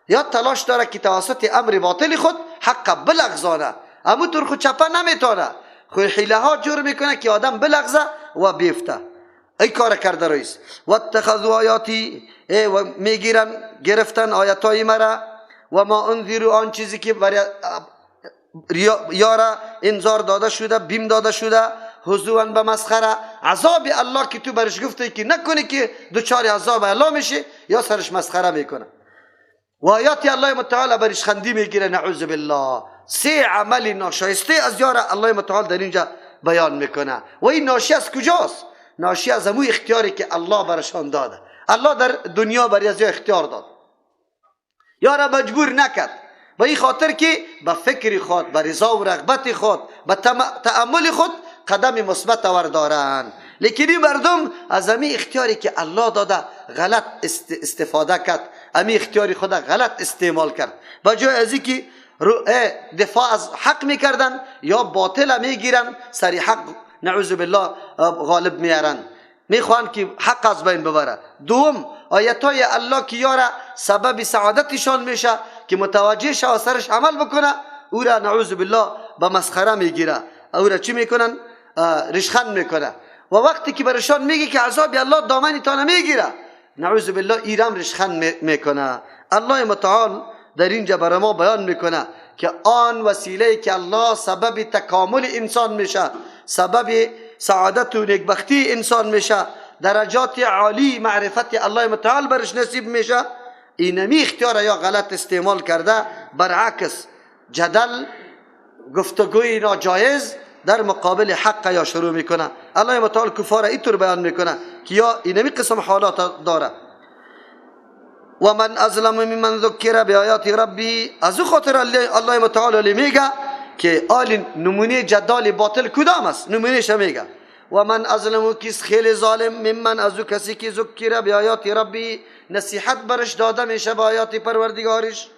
یا تلاش داره که توسط امر باطل خود حق بلغزانه، اما طور خود چپه نمیتونه، خود حیله ها جور میکنه که آدم بلغزه و بیفته. ای کار کرده رئیس. و اتخذوا آیاتی، و میگیرن گرفتن آیاتای مرا، و ما انذروا، آن چیزی که برای یارا انذار داده شده، بیم داده شده، حضوراً به مسخره. عذاب الله که تو برش گفته که نکنی که دوچار عذاب الله میشه، یا سرش مسخره میکنه. و آیات الله متعال برش خندی میگیره، نعوذ بالله. سه عمل ناشایسته از یار الله متعال در اینجا بیان میکنه. و این ناشی از کجاست؟ ناشی از همون اختیاری که الله برشان داده. الله در دنیا برای از اختیار داد، یارا مجبور نکرد، به این خاطر که به فکر خود، به رضا و رغبت خود، به تأمل خود قدم مثبت آوردارن. لیکن این مردم از همین اختیاری که الله داده غلط استفاده کرد، همین اختیاری خود غلط استعمال کرد. به جای از اینکه دفاع از حق میکردن، یا باطل میگیرن، سری حق نعوذ بالله غالب میارن، میخوان که حق از بین ببره. دوم، آیتای الله که یارا سبب سعادتشان میشه که متوجه شه و سرش عمل بکنه، او را نعوذ بالله به مسخره میگیره، او را چی میکنن؟ رشخند میکنه. و وقتی که برشان میگه که عذاب الله دامنی تا نمیگیره، نعوذ بالله ایرام رشخند میکنه. الله متعال در اینجا برای ما بیان میکنه که آن وسیله که الله سبب تکامل انسان میشه، سبب سعادت و نیکبختی انسان میشه، درجات عالی معرفت الله متعال برش نصیب میشه، اینمی اختیار یا غلط استعمال کرده، برعکس جدل، گفتگوی ناجایز در مقابل حق یا شروع میکنه. الله متعال کفار اینطور بیان میکنه که یا اینمی قسم حالات داره. و من ازلم ممن ذکر بیاات ربی، از او خاطر الله متعال میگه که آل نمونه جدال باطل کدام است، نمونهش میگه. و من ازلم، کس خیلی ظالم، ممن، از او کسی که ذکر بیاات ربی، نصیحت برش داده میشه با آیات پروردگارش.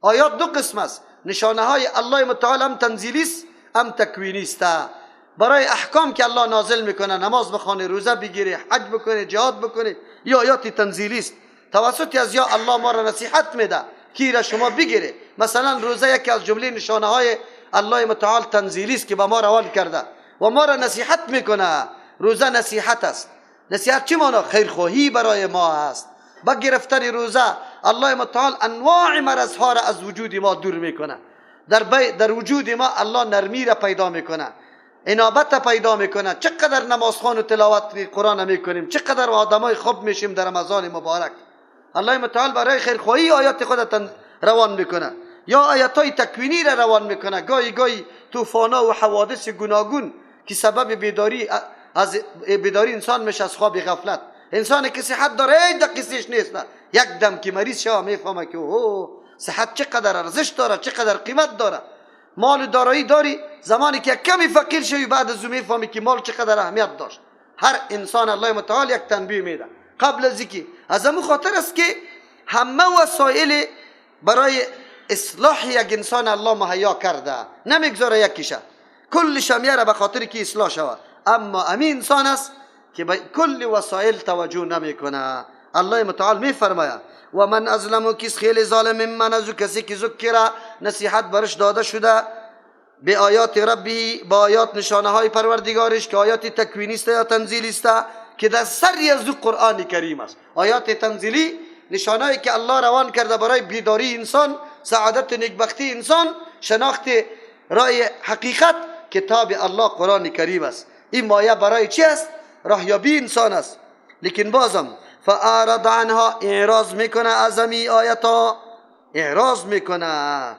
آیات دو قسم است، نشانه های الله متعال هم تنزیلی است هم تکوینی است. برای احکام که الله نازل میکنه، نماز بخونه، روزه بگیره، حج بکنه، جهاد بکنه، یا آیات تنزیلی است. توسط از یا الله ما را نصیحت میده که را شما بگیره. مثلا روزه یکی از جمله نشانه های الله متعال تنزیلی است که به ما روان کرده و ما را نصیحت میکنه. روزه نصیحت است. نصیحت چی معنی؟ خیرخواهی برای ما است. با گرفتن روزه الله متعال انواع مرضها را از وجود ما دور میکنه. در وجود ما الله نرمی را پیدا میکنه، انابت پیدا میکنه. چقدر نمازخوان و تلاوت قرآن میکنیم، چقدر آدمای خوب میشیم در رمضان مبارک. الله متعال برای خیرخواهی آیات خود روان میکنه، یا آیاتای تکوینی را روان میکنه. گاهی گاهی طوفانا و حوادث گوناگون که سبب بیداری انسان میشه از خواب غفلت. انسان که صحت داره هیچ دقیقش نیست، یک دم که مریض شوه میفهمه که صحت چقدر ارزش داره، چقدر قیمت داره. مال و دارایی داری، زمانی که کمی فقیر شوی بعد از اون میفهمی که مال چقدر اهمیت داشت. هر انسان الله متعال یک تنبیه میده قبل از اینکه. از همون خاطر است که همه وسایل برای اصلاح یک انسان الله مهیا کرده، نمیگذاره یکیشه، کلش میاره به خاطر که اصلاح شود. اما امین انسان است که به کل وسایل توجه نمیکنه. الله متعال میفرماید و من ازلمو، کس خیلی ظالم، من از کسی که ذکر نصیحت برش داده شده به آیات ربی، با آیات نشانه های پروردگارش که آیات تکوینی است یا تنزیلی است که در سری از قرآن کریم است. آیات تنزیلی نشانه‌ای که الله روان کرده برای بیداری انسان، سعادت و نیکبختی انسان، شناخت رای حقیقت، کتاب الله قرآن کریم است. این مایه برای چی است؟ راهیابی انسان است. لیکن بازم فاعرض عنها، اعراض میکنه از همین آیاتا، اعراض میکنه.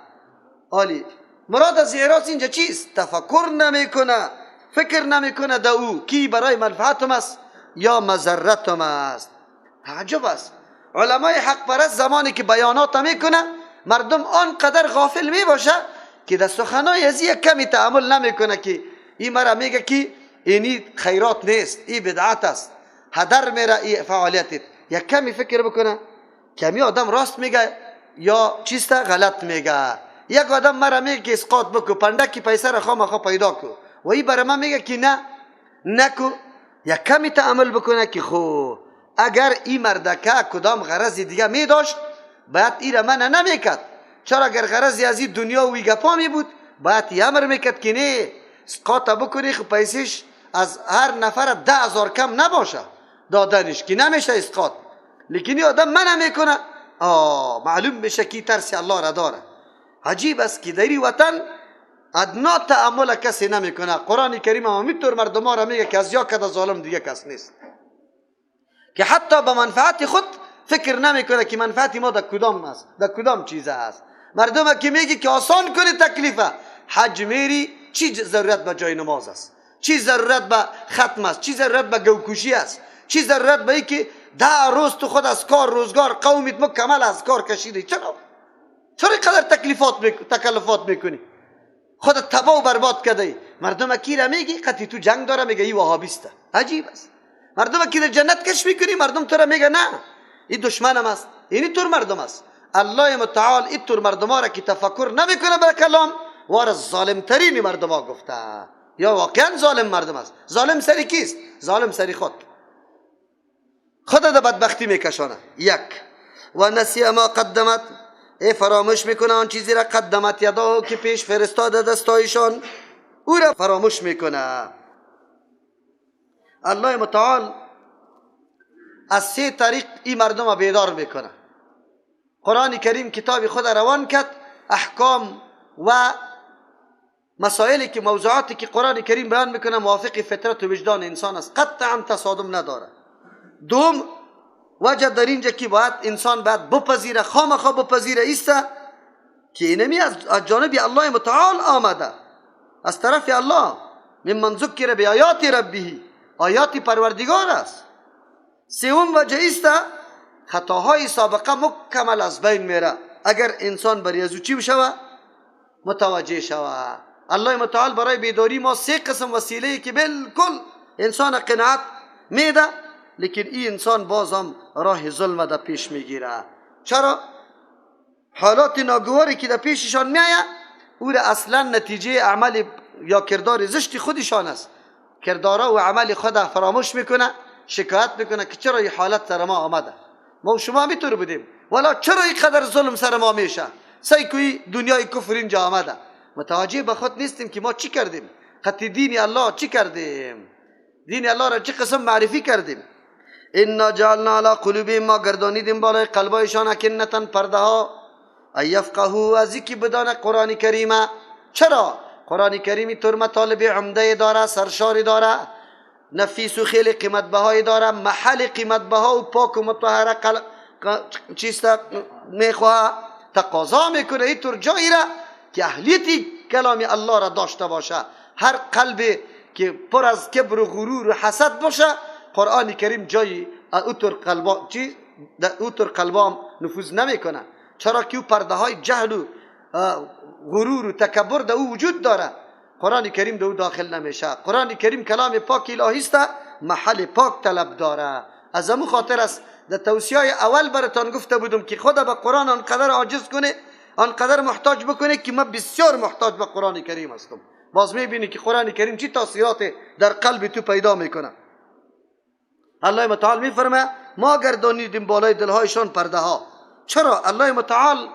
عالی، مراد از اعراض اینجا چیست؟ تفکر نمیکنه، فکر نمیکنه در او کی برای منفعتم است یا مضرتم است. عجب است. علمای حق پرست زمانی که بیانات میکنه، مردم آنقدر غافل میباشه که در سخنای از یک کمی تأمل نمیکنه که این مرا میگه که اینی خیرات نیست، این بدعت است، هدر میره این فعالیت. یک کمی فکر بکنه کمی آدم راست میگه یا چیستا غلط میگه. یک آدم مرا میگه که اسقاط بکو، پندکی پیسه را خواهم پیدا کو، و این برای من میگه که نه نکو. یک کمی تأمل بکنه که خو اگر این مردکه کدام غرض دیگه می داشت باید ایره منع نمیکرد. چرا اگر غرضی از این دنیا و گپا می بود باید ای امر میکرد که نه اسقاط بکنی، خب پیسش از هر نفر 10,000 کم نباشه دادنش که نمیشه اسقاط. لیکن این آدم منع میکنه، معلوم میشه که ترس الله را داره. عجیب است که در این وطن ادنا تأمل کسی نمیکنه. قرآن کریم هم همینطور مردم ها را میگه که از یا کده ظالم دیگه کس نیست، که حتی به منفعت خود فکر نمیکنه که منفعت ما در کدام است، در کدام چیز است. مردم که میگی که آسان کنی تکلیفه، حج میری چی ضرورت به جای نماز است، چی ضرورت به ختم است، چی ضرورت به گوکوشی است، چی ضرورت به ای که 10 روز تو خود از کار روزگار قومیت مکمل از کار کشیدی. چرا اینقدر تکلفات میکنی، خودت تباه و برباد کرده. مردم کی را میگی قطعی تو جنگ داره، میگه ای وهابیسته. عجیب است. مردم کی در جنت کش میکنی، مردم تو را میگه نه این دشمنم است. این طور مردم است. الله متعال این طور مردم ها را که تفکر نمیکنه به کلام وار ظالم ترین مردم ها گفته، یا واقعا ظالم مردم است. ظالم سری کیست؟ ظالم سری خود در بدبختی میکشانه. یک و نسی ما قدمت، فراموش میکنه آن چیزی را قدمت یدا که پیش فرستاده دستایشان، او را فراموش میکنه. الله متعال از 3 طریق این مردم را بیدار میکنه. قرآن کریم کتاب خود روان کرد، احکام و مسائلی که موضوعاتی که قرآن کریم بیان میکنه موافق فطرت و وجدان انسان است، قطعا تصادم نداره. دوم وجه در اینجا که باید انسان باید بپذیره، خامخا بپذیره ایسته که اینمی از جانب الله متعال آمده، از طرف الله. ممن ذکر به آیات ربه، آیات پروردگار است. سوم وجه ایسته خطاهای سابقه مکمل از بین میره اگر انسان بر ازو چی بشوه، متوجه شوه. الله متعال برای بیداری ما 3 قسم وسیله که بالکل انسان قناعت میده، لیکن این انسان باز هم راه ظلم در پیش میگیره. چرا؟ حالات ناگواری که در پیششان میایه او را اصلا نتیجه عمل یا کردار زشت خودشان است. کردارا و عمل خود فراموش میکنه، شکایت میکنه که چرا این حالت سر ما آمده، ما و شما میتور بودیم، ولی چرا اینقدر ظلم سر ما میشه، سیکوی دنیای کفر اینجا آمده. متوجه به خود نیستیم که ما چی کردیم، خطی دین الله چی کردیم، دین الله را چه قسم معرفی کردیم. انا جعلنا علی قلوبهم، ما گردانیدیم بالای قلبایشان اکنتا پرده ها، ایفقهوا، از اینکه بدانه قرآن کریمه. چرا؟ قرآن کریمی طور مطالب عمده داره، سرشاری داره، نفیس و خیلی قیمت بهایی داره، محل قیمت بها و پاک و مطهره چیسته میخواه، تقاضا میکنه این طور جایی را که اهلیتی کلام الله را داشته باشه. هر قلب که پر از کبر و غرور و حسد باشه قرآن کریم جایی اوتر قلبام نفوذ نمیکنه. چرا که او پرده های جهل و غرور و تکبر در او وجود داره، قرآن کریم در او داخل نمیشه. قرآن کریم کلام پاک الهی است، محل پاک طلب داره. از همون خاطر است در توصیه اول براتان گفته بودم که خود به قرآن آنقدر عاجز کنه، آنقدر محتاج بکنه که من بسیار محتاج به قرآن کریم هستم. باز میبینی که قرآن کریم چی تاثیرات در قلب تو پیدا میکنه. الله متعال میفرمه ما گردانیدیم بالای دلهایشان پرده ها. چرا الله متعال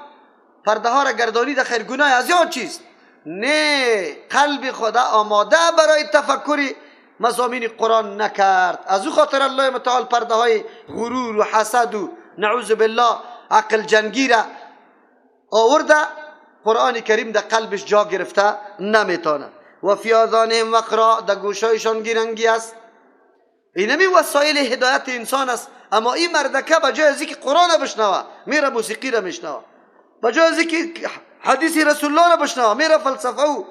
پرده ها را گردانید؟ خیر گناه از یا چیز نه، قلب خدا آماده برای تفکری مضامین قرآن نکرد. از او خاطر الله متعال پرده های غرور و حسد و نعوذ بالله عقل جنگی را آورده، قرآن کریم در قلبش جا گرفته نمیتونه. و فی آذانهم وقرا، در گوشایشان گیرنگی است. اینمی وسایل هدایت انسان است. اما این مردکه بجای از اینکه قرآن بشنوه میره موسیقی را میشنوه، بجای از اینکه حدیث رسول الله را بشنوه میره فلسفه و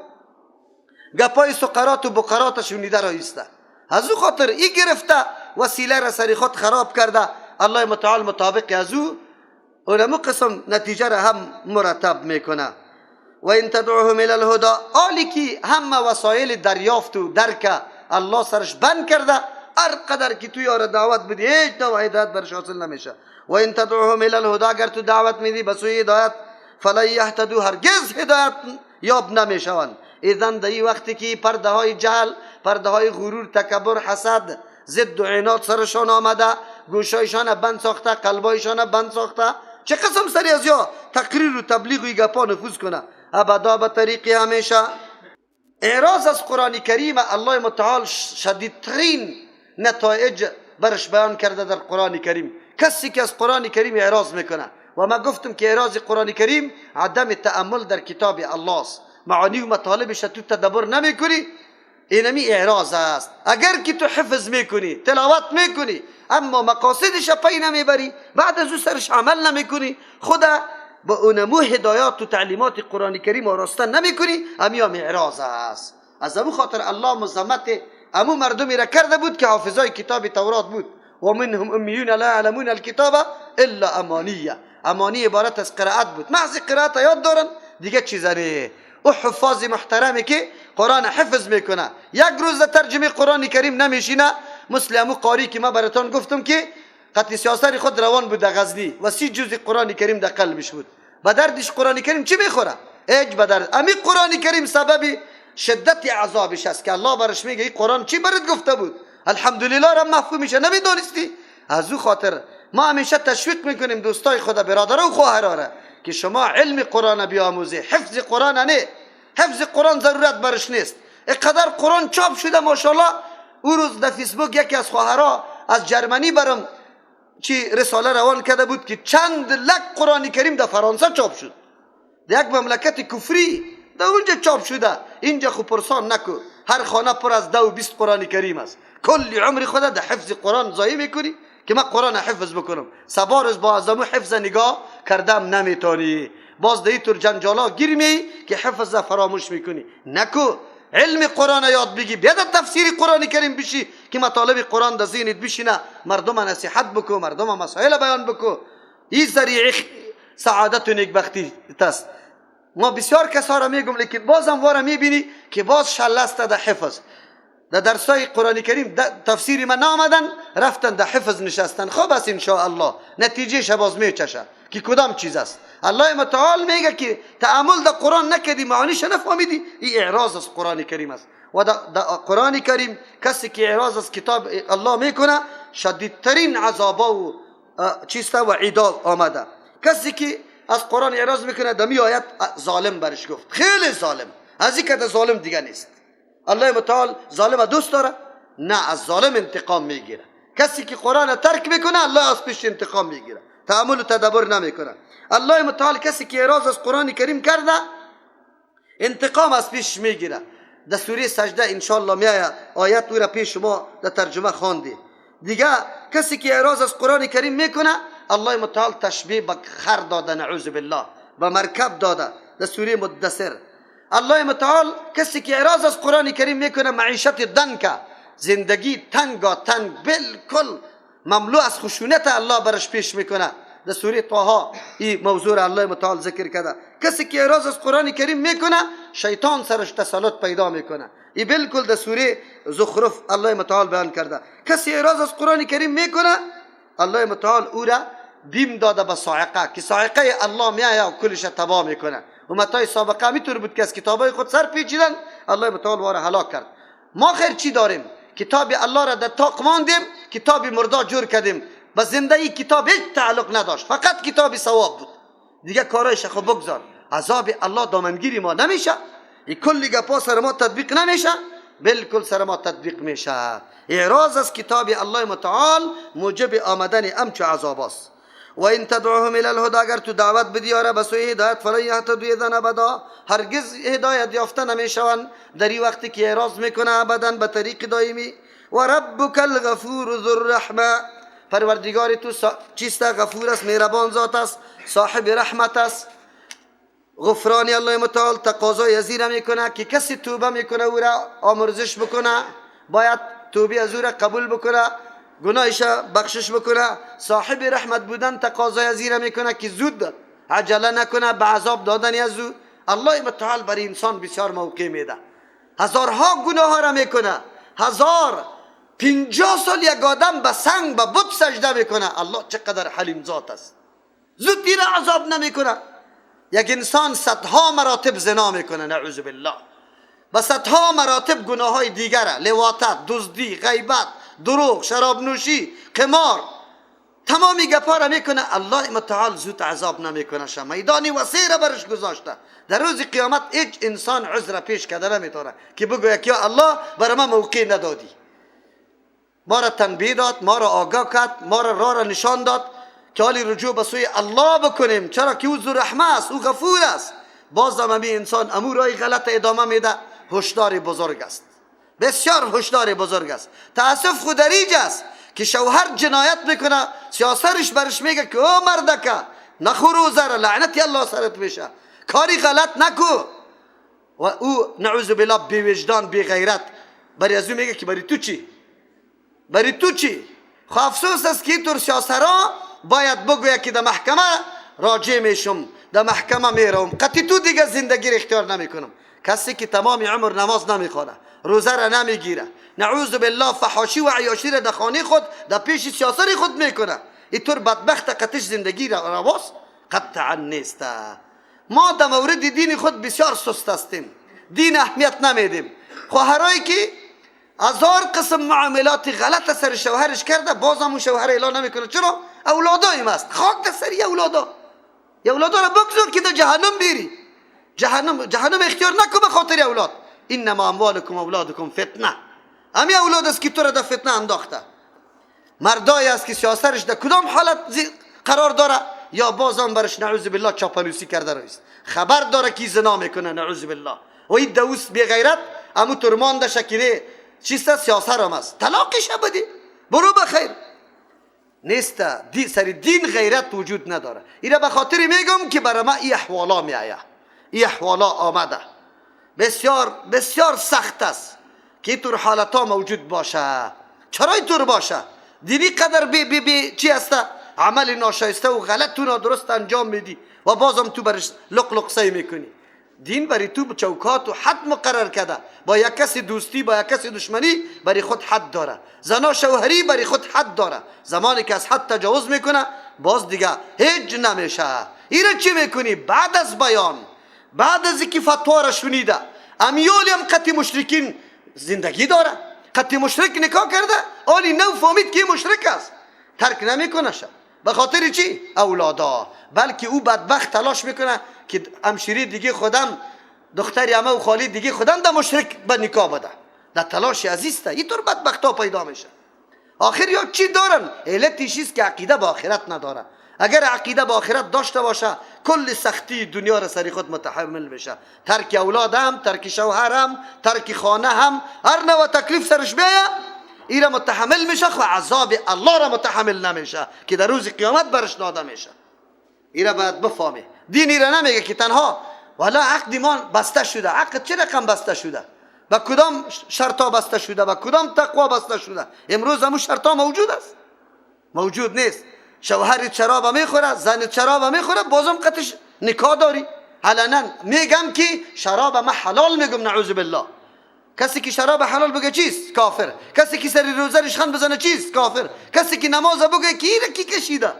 گپای سقرات و بقرات شنیده را ایسته. از او خاطر این گرفته وسیله را سری خود خراب کرده. الله متعال مطابق از او علماء قسم نتیجه را هم مرتب میکنه. و این تدعوهم الی الهدى، آلی که همه وسایل دریافت و درک الله سرش بند کرده، هر قدر که تو یار دعوت بدی هیچ نوع هدایت برش حاصل نمیشه. و این تدعوهم الی الهدى، اگر تو دعوت میدی به سوی هدایت، فلا یهتدوا، هرگز هدایت یاب نمیشوند. اذن در این وقتی که پرده های جهل، پرده های غرور، تکبر، حسد، ضد و عناد سرشان آمده، گوشایشان بند ساخته، قلبایشان بند ساخته، چه قسم سری از یا تقریر و تبلیغ و گپا نفوذ کنه ابدا به طریق همیشه. اعراض از قرآن کریم الله متعال شدیدترین نتایج برش بیان کرده در قرآن کریم. کسی که از قرآن کریم اعراض میکنه و ما گفتم که اعراض قرآن کریم عدم تأمل در کتاب الله است، معانی و مطالبش تو تدبر نمیکنی، اینمی اعراض است. اگر که تو حفظ میکنی تلاوت میکنی اما مقاصدش پی نمیبری، بعد از او سرش عمل نمیکنی، خدا با اونمو هدایات و تعلیمات قرآن کریم آراسته نمیکنی، امی هم اعراض است. از امو خاطر الله مزمت امو مردمی را کرده بود که حافظای کتاب تورات بود. و منهم امیون لا یعلمون الکتاب الا امانیه. امانی عبارت از قرائت بود، محض قرائت یاد دارن دیگه چیزا نه. او حفاظ محترمی که قرآن حفظ میکنه یک روز در ترجمه قرآن کریم نمیشینه، مثل امو قاری که ما براتون گفتم که قطع سیاستر خود روان بود در غزنی و 30 جزء قرآن کریم در قلبش بود. به دردش قرآن کریم چی میخوره؟ اج به درد. امی قرآن کریم سبب شدت عذابش است که الله برش میگه این قرآن چی برات گفته بود؟ الحمدلله را مفهومش نمیدونستی؟ از او خاطر ما همیشه تشویق میکنیم دوستای خدا، برادران و خواهران که شما علم قرآن بیاموزی. حفظ قرآن نه، حفظ قرآن ضرورت برش نیست. اینقدر قرآن چاپ شده ماشاءالله. او روز در فیسبوک یکی از خواهرها از جرمنی برام چی رساله روان کرده بود که چند لک قرآن کریم در فرانسه چاپ شد، در یک مملکت کفری در اونجا چاپ شده. اینجا خو پرسان نکو، هر خانه پر از 10 و 20 قرآن کریم است. کلی عمر خود در حفظ قرآن ضایع میکنی که من قرآن حفظ بکنم، سبارز با ازمو حفظ نگاه کردم نمیتونی، باز در اینطور جنجالا گیر می که حفظ فراموش میکنی. نکو، علم قرآن یاد بگی، بیا در تفسیر قرآن کریم بشی که مطالب قرآن در ذهنت بشینه، مردم نصیحت بکو، مردم مسائل بیان بکو. این ذریعه سعادت و نیکبختی است. ما بسیار کسا را میگم لیکن بازم وارا میبینی که باز شلسته در حفظ. در درسای قرآن کریم تفسیری من نامدن رفتن در حفظ نشستن. خب است انشاءالله نتیجه شباز میچشه که کدام چیز است. الله متعال میگه که تأمل در قرآن نکدی، معانیش نفهمیدی، این اعراض از قرآن کریم است. و در قرآن کریم کسی که اعراض از کتاب الله میکنه شدیدترین عذابا و چیستا و عیدا آمده. کسی که از قرآن اعراض میکنه دمی آیت ظالم برش گفت، خیلی ظالم، از این که ظالم دیگه نیست. الله متعال ظالم دوست داره؟ نه، از ظالم انتقام میگیره. کسی که قرآن ترک میکنه الله از پیش انتقام میگیره، تأمل و تدبر نمیکنه. الله متعال کسی که اعراض از قرآن کریم کرده انتقام از پیش میگیره. در سوره سجده انشاءالله میایه آیت او را پیش شما در ترجمه خواندی. دیگه کسی که اعراض از قرآن کریم میکنه الله متعال تشبیه به خر داده، نعوذ بالله، به مرکب داده در سوره مدثر. الله متعال کسی که اعراض از قرآن کریم میکنه معیشت دنکه، زندگی تنگا تنگ بالکل مملو از خشونت الله برش پیش میکنه. در سوره طه این موضوع الله متعال ذکر کرده. کسی که اعراض از قرآن کریم میکنه شیطان سرش تسلط پیدا میکنه. این بالکل در سوره زخرف الله متعال بیان کرده. کسی اعراض از قرآن کریم میکنه الله متعال او را بیم داده به صاعقه که صاعقه الله میایه و کلش تباه میکنه. امتای سابقه میتور بود که از کتابای خود سر پیچیدن، الله متعال واره هلاک کرد. ما خیر چی داریم؟ کتاب الله را در طاق ماندیم، کتاب مردا جور کردیم، با زندگی کتاب هیچ تعلق نداشت، فقط کتاب ثواب بود. دیگه کارایش خو بگذار، عذاب الله دامنگیری ما نمیشه. این کلی گپا سر ما تطبیق نمیشه، بالکل سر ما تطبیق میشه. اعراض از کتاب الله متعال موجب آمدن امچو عذاب است. و این تدعوهم الى الهدى، اگر تو دعوت بدی آره به سوی هدایت، فلن یهتدوا اذا ابدا، هرگز هدایت یافته نمیشوند در این وقتی که اعراض میکنه ابدا به طریق دائمی. و ربک الغفور ذو الرحمه، پروردگار تو چیست؟ غفور است، مهربان ذات است، صاحب رحمت است. غفرانی الله متعال تقاضای ازیره میکنه که کسی توبه میکنه او را آمرزش بکنه، باید توبه از او را قبول بکنه، گناهش بخشش بکنه. صاحب رحمت بودن تقاضای ازیره میکنه که زود عجله نکنه به عذاب دادن از او. الله متعال برای انسان بسیار موقع میده. هزارها گناه را میکنه، 1050 سال یک آدم به سنگ به بت سجده میکنه، الله چقدر حلیم ذات است، زود دیر عذاب نمیکنه. یک انسان صدها مراتب زنا میکنه، نعوذ بالله، و صدها مراتب گناه های دیگره، لواطت، دزدی، غیبت، دروغ، شراب نوشی، قمار، تمامی گپا را میکنه، الله متعال زود عذاب نمیکنه. میدانی وسیع را برش گذاشته. در روز قیامت هیچ انسان عذر پیش کرده نمیتونه که بگویه که یا الله برای ما موقع ندادی، ما را تنبیه داد، ما را آگاه کرد، ما را راه را نشان داد که حالی رجوع به سوی الله بکنیم، چرا که او ذو رحمه است، او غفور است. باز هم انسان امور رای غلط ادامه میده. هشدار بزرگ است، بسیار هشدار بزرگ است. تاسف خود دریج است که شوهر جنایت میکنه، سیاسرش برش میگه که او مردکه نخور روزه را، لعنتی الله سرت میشه، کاری غلط نکو. و او نعوذ بالله بی وجدان بی غیرت برای از او میگه که بری تو چی؟ بری تو چی؟ خو افسوس است که اینطور سیاسرها باید بگویه که در محکمه راجع میشم، در محکمه میروم، قطعی تو دیگه زندگی را اختیار نمیکنم. کسی که تمام عمر نماز نمیخونه، روزه را نمیگیره، نعوذ بالله فحاشی و عیاشی را در خانه خود، در پیش سیاسر خود میکنه، اینطور بدبخت قطعش زندگی را رواست قطعا نیست. ما در مورد دین خود بسیار سست هستیم، دین اهمیت نمیدیم. خواهرایی که هزار قسم معاملات غلط سر شوهرش کرده، باز هم شوهر اعلان نمیکنه. چرا؟ اولادایم است. خاک در سری اولادا را بگذار که در جهنم بیری. جهنم اختیار نکن به خاطر اولاد. انما اموالکم اولادکم فتنه. امی اولاد است که تو را در فتنه انداخته. مردایی است که سیاسرش در کدام حالت قرار داره، یا بازم برش نعوذ بالله چاپلوسی کرده رایست، خبر داره که زنا میکنه نعوذ بالله، و این دوست بی غیرت امو ترمان ده شکلی چیست سیاسر هم است، طلاقش بدی برو بخیر. نیست سر دین غیرت وجود نداره. اینا به خاطر میگم که برای ما این احوالا میآیه، این احوالا آمده. بسیار بسیار سخت است که اینطور حالت ها موجود باشه. چرا اینطور باشه؟ دینی قدر بی چی هسته؟ عمل ناشایسته و غلط تو نادرست انجام میدی و بازم تو برش لق سعی میکنی. دین برای تو چوکات و حد مقرر کرده. با یک کسی دوستی، با یک کسی دشمنی برای خود حد داره. زنا شوهری برای خود حد داره. زمانی که از حد تجاوز میکنه باز دیگه هیچ نمیشه. ایره چی میکنی؟ بعد از بیان، بعد از اینکه فتوا را شنیده، امیالی هم قطعی مشرکین زندگی داره، قطعی مشرک نکاح کرده، آلی نو فهمید که مشرک است، ترک نمیکنه. به خاطر چی؟ اولادا. بلکه او بدبخت تلاش میکنه که همشیری دیگه خودم، دختری عمه و خالی دیگه خودم در مشرک به نکاح بده. در تلاش عزیزته اینطور بدبخت ها پیدا میشه. آخر یا چی دارن؟ علتش است که عقیده با آخرت نداره. اگر عقیده با آخرت داشته باشه کل سختی دنیا را سری خود متحمل بشه. ترک اولاد هم، ترک شوهر هم، ترک خانه هم، هر نوع تکلیف سرش بیایه ایره متحمل میشه، خو عذاب الله را متحمل نمیشه که در روز قیامت برش داده میشه. ایره باید بفهمی. دین ایره نمیگه که تنها والا عقد ایمان بسته شده. عقد چه رقم بسته شده؟ با کدام شرطا بسته شده؟ با کدام تقوا بسته شده؟ امروز همون شرطا موجود است؟ موجود نیست. شوهر شراب میخوره، زن شراب میخوره، بازم قطعش نکاح داری. علنا میگم که شراب ما حلال میگم نعوذ بالله. کسی که شراب حلال بگه چیست؟ کافر. کسی که سر روزه ریشخند بزنه چیست؟ کافر. کسی که نماز بگه کی را کی کشیده؟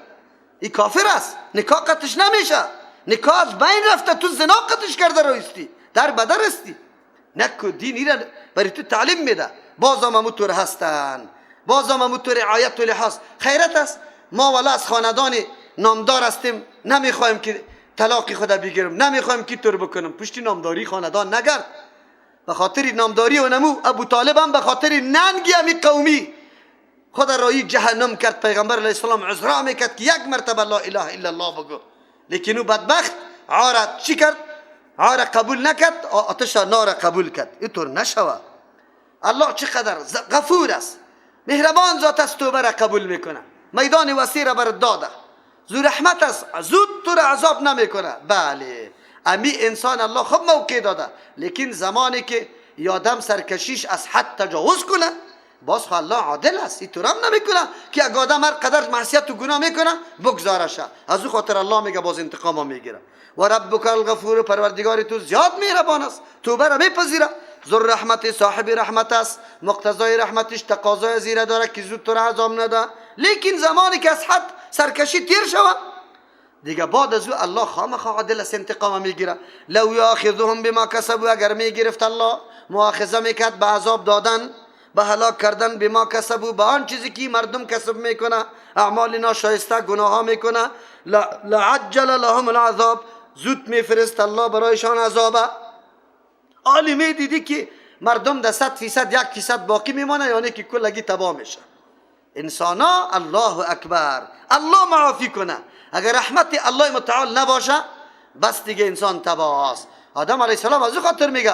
این کافر است. نکاح قطعش نمیشه. نکاح از بین رفته، تو زنا قطعش کرده رایستی، در بدر استی. نکو دین ایرا برای تو تعلیم میده. بازم همونطور هستن، بازم همونطور رعایت و لحاظ. خیرت است ما والا از خاندان نامدار هستیم، نمیخوایم که طلاق خود بگیرم، نمیخوایم که طور بکنم. پشتی نامداری خاندان نگرد. به خاطر نامداری و نمو ابو طالب هم به خاطر ننگی همی قومی خود رای جهنم کرد. پیغمبر علیه السلام عذرا میکرد که یک مرتبه لا اله الا الله بگو، لیکن او بدبخت عارت چی کرد؟ عار قبول نکرد، آتش نار قبول کرد. اینطور نشوه. الله چقدر غفور است، مهربان ذات است، توبه را قبول میکنه، میدان وسیع را برات داده، ذو رحمت است، زود تو را عذاب نمیکنه. بله امی انسان الله خب موقع داده، لیکن زمانی که یادم سرکشیش از حد تجاوز کنه باز خو الله عادل است. اینطور هم نمیکنه که اگه آدم هر قدر معصیت و گناه میکنه بگذارشه. از او خاطر الله میگه باز انتقام میگیره. و ربک الغفور، پروردگار تو زیاد مهربان است، توبه را میپذیره. ذو رحمت، صاحب رحمت است، مقتضای رحمتش تقاضای زیره داره که زود تو را عذاب نده. لیکن زمانی که از حد سرکشی تیر شود دیگه بعد از او الله خامخا عادل است، انتقام میگیره. لو یاخذهم بما کسبوا، اگر میگرفت الله مؤاخذه میکرد به عذاب دادن به هلاک کردن به ما کسبو، به آن چیزی که مردم کسب میکنه، اعمال ناشایسته، گناه ها میکنه. لعجل لهم العذاب، زود میفرست الله برایشان عذابه. عالمی دیدی که مردم ده 100% 1% باقی میمانه، یعنی که کلگی تباه میشه. انسانا الله اکبر، الله معافی کنه. اگر رحمت الله متعال نباشه بس دیگه انسان تباه است. آدم علیه السلام از خاطر میگه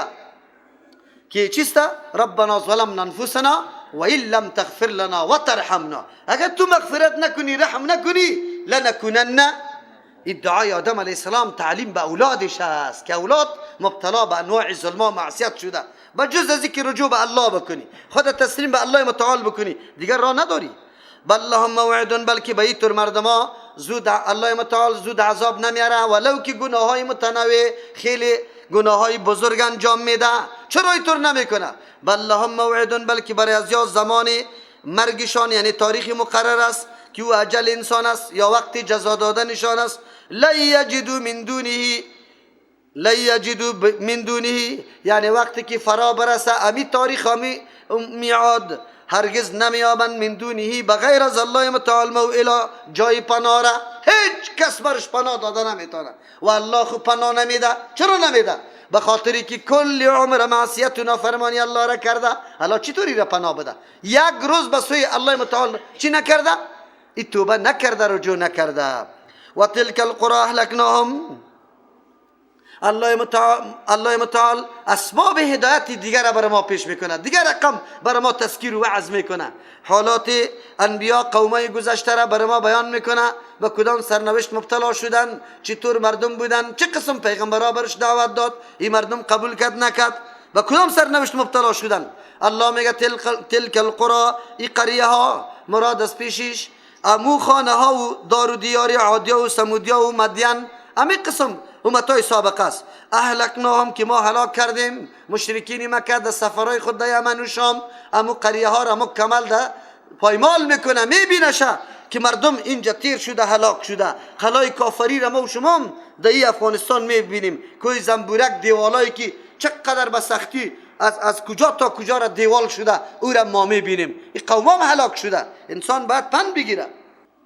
که چیسته؟ ربنا ظلمنا انفسنا و این لم تغفر لنا و ترحمنا، اگر تو مغفرت نکنی رحم نکنی لنکنن. این دعای آدم علیه السلام تعلیم به اولادش است که اولاد مبتلا به انواع ظلم و معصیت شده، بجز از اینکه رجوع به الله بکنی، خود تسلیم به الله متعال بکنی، دیگر راه نداری. بل لهم موعد، بلکه به این طور مردما زود الله متعال زود عذاب نمیاره، ولو که گناه های متنوع خیلی گناه های بزرگ انجام میده. چرا اینطور نمیکنه؟ بل لهم موعد، بلکه برای از یا زمان مرگشان یعنی تاریخ مقرر است که او اجل انسان است یا وقت جزا دادنشان است. لن یجدوا من دونه یعنی وقتی که فرا برسه امی تاریخ امی میعاد، هرگز نمیابند من دونه بغیر از الله متعال موئلا، جای پناه را هیچ کس برش پناه داده نمیتونه و الله خود پناه نمیده. چرا نمیده؟ به خاطری که کل عمر معصیت و نافرمانی الله را کرده. الله چطوری را پناه بده؟ یک روز به سوی الله متعال چی نکرده؟ این توبه نکرده، رجوع نکرده. و تلک القرى اهلکناهم، الله متعال اسباب هدایت دیگر برای ما پیش میکنه، دیگر رقم برای ما تذکیر و وعظ میکنه. حالات انبیا قومای گذشته را برای ما بیان میکنه، به کدام سرنوشت مبتلا شدن، چطور مردم بودن، چه قسم پیغمبرها برش دعوت داد، این مردم قبول کرد نکرد، به کدام سرنوشت مبتلا شدن. الله میگه تلک القرى، این قریه ها مراد از پیشش امو خانه ها و دار و دیار عادیا و سمودیا و مدین، امی قسم امتای سابقه است. اهلکناهم که ما هلاک کردیم مشرکین مکه در سفرهای خود در یمن و شام. امو قریه ها را مکمل ده پایمال میکنه، میبینشه که مردم اینجا تیر شده هلاک شده. خلای کافری را ما و شما در این افغانستان میبینیم، کوی زنبورک دیوالایی که چقدر به سختی از کجا تا کجا را دیوال شده او را ما میبینیم. این قوم هم هلاک شده، انسان باید پند بگیره.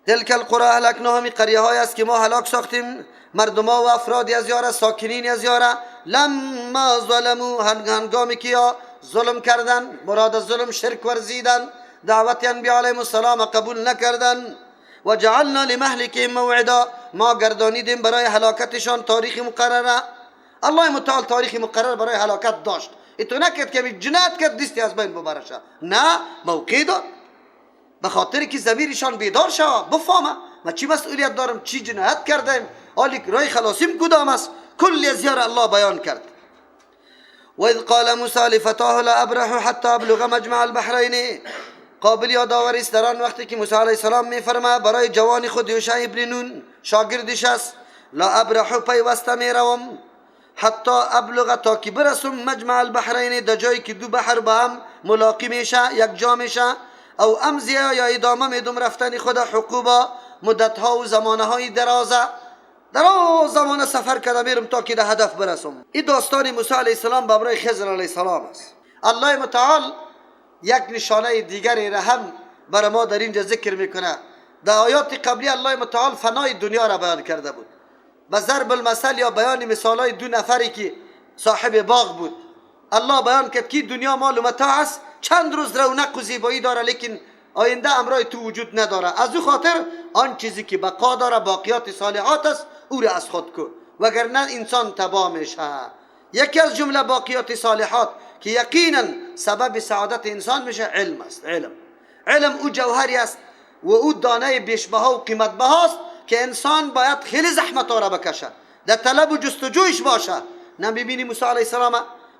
تلک القرى اهلکناهم، قریه های است که ما هلاک ساختیم مردما و افرادی از یاره، ساکنین از یاره. لما ظلمو، هنگامی که یا ظلم کردن، مراد ظلم شرک ورزیدن، دعوت انبیاء علیهم السلام قبول نکردن. و جعلنا لمهلکهم موعدا، ما گردانیدیم برای هلاکتشان تاریخ مقرره. الله متعال تاریخ مقرر برای هلاکت داشت، ایتو نکرد که جنایت کرد دستی از بین ببرشه، نه موقع داد به خاطر که ضمیرشان بیدار شود، بفهمه من چی مسئولیت دارم، چی جنایت کردم، حالی رای خلاصیم کدام است. کلی از یار الله بیان کرد. و اذ قال موسی لفتاه لا ابرح حتی ابلغ مجمع البحرین، قابل یادآوری است در آن وقتی که موسی علیه السلام میفرمه برای جوان خود یوشع ابن نون شاگردش است، لا ابرح پیوسته میروم، حتی ابلغ تا که برسم مجمع البحرین، در جایی که دو بحر با هم ملاقی میشه، یک جا میشه. او امزیه یا ادامه میدم رفتن خود حقوبا، مدت ها و زمانه های درازه، دراز زمانه سفر کرده میرم تا که ده هدف برسم. این داستان موسی علیه السلام با برای خضر علیه السلام است. الله متعال یک نشانه دیگری را هم برای ما در اینجا ذکر میکنه. در آیات قبلی الله متعال فنای دنیا را بیان کرده بود، به ضرب المثل یا بیان مثالای دو نفری که صاحب باغ بود. الله بیان کرد که دنیا مال و متاع است، چند روز رونق و زیبایی داره، لیکن آینده امرای تو وجود نداره. از او خاطر آن چیزی که بقا داره باقیات صالحات است، او را از خود کن، وگرنه انسان تباه میشه. یکی از جمله باقیات صالحات که یقینا سبب سعادت انسان میشه علم است. علم او جوهری است و او دانه بیشبها و قیمت بهاست که انسان باید خیلی زحمت را بکشه، در طلب و جستجویش باشه. نمیبینی موسی علیه السلام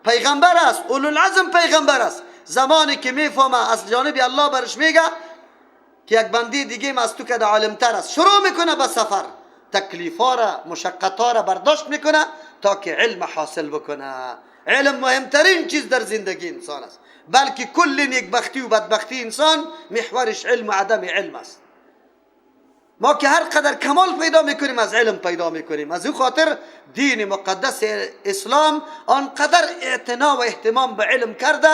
پیغمبر است، اولوالعزم پیغمبر است، زمانی که میفهمه از جانب الله برش میگه که یک بندی دیگه از تو که عالمتر است، شروع میکنه به سفر، تکلیفا را مشقتا را برداشت میکنه تا که علم حاصل بکنه. علم مهمترین چیز در زندگی انسان است، بلکه کل نیکبختی و بدبختی انسان محورش علم و عدم علم است. ما که هر قدر کمال پیدا میکنیم از علم پیدا میکنیم. از این خاطر دین مقدس اسلام آنقدر اعتنا و اهتمام به علم کرده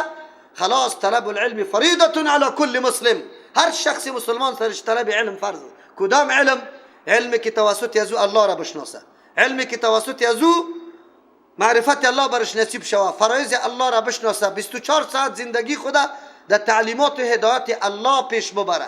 خلاص طلب العلم فریضة على كل مسلم. هر شخص مسلمان سرش طلب علم فرض. کدام علم؟ علمی که توسط یزو الله را بشناسه، علمی که توسط یزو معرفت الله برش نصیب شود، فرایض الله را بشناسه، 24 ساعت زندگی خدا در تعلیمات و هدایت الله پیش ببره.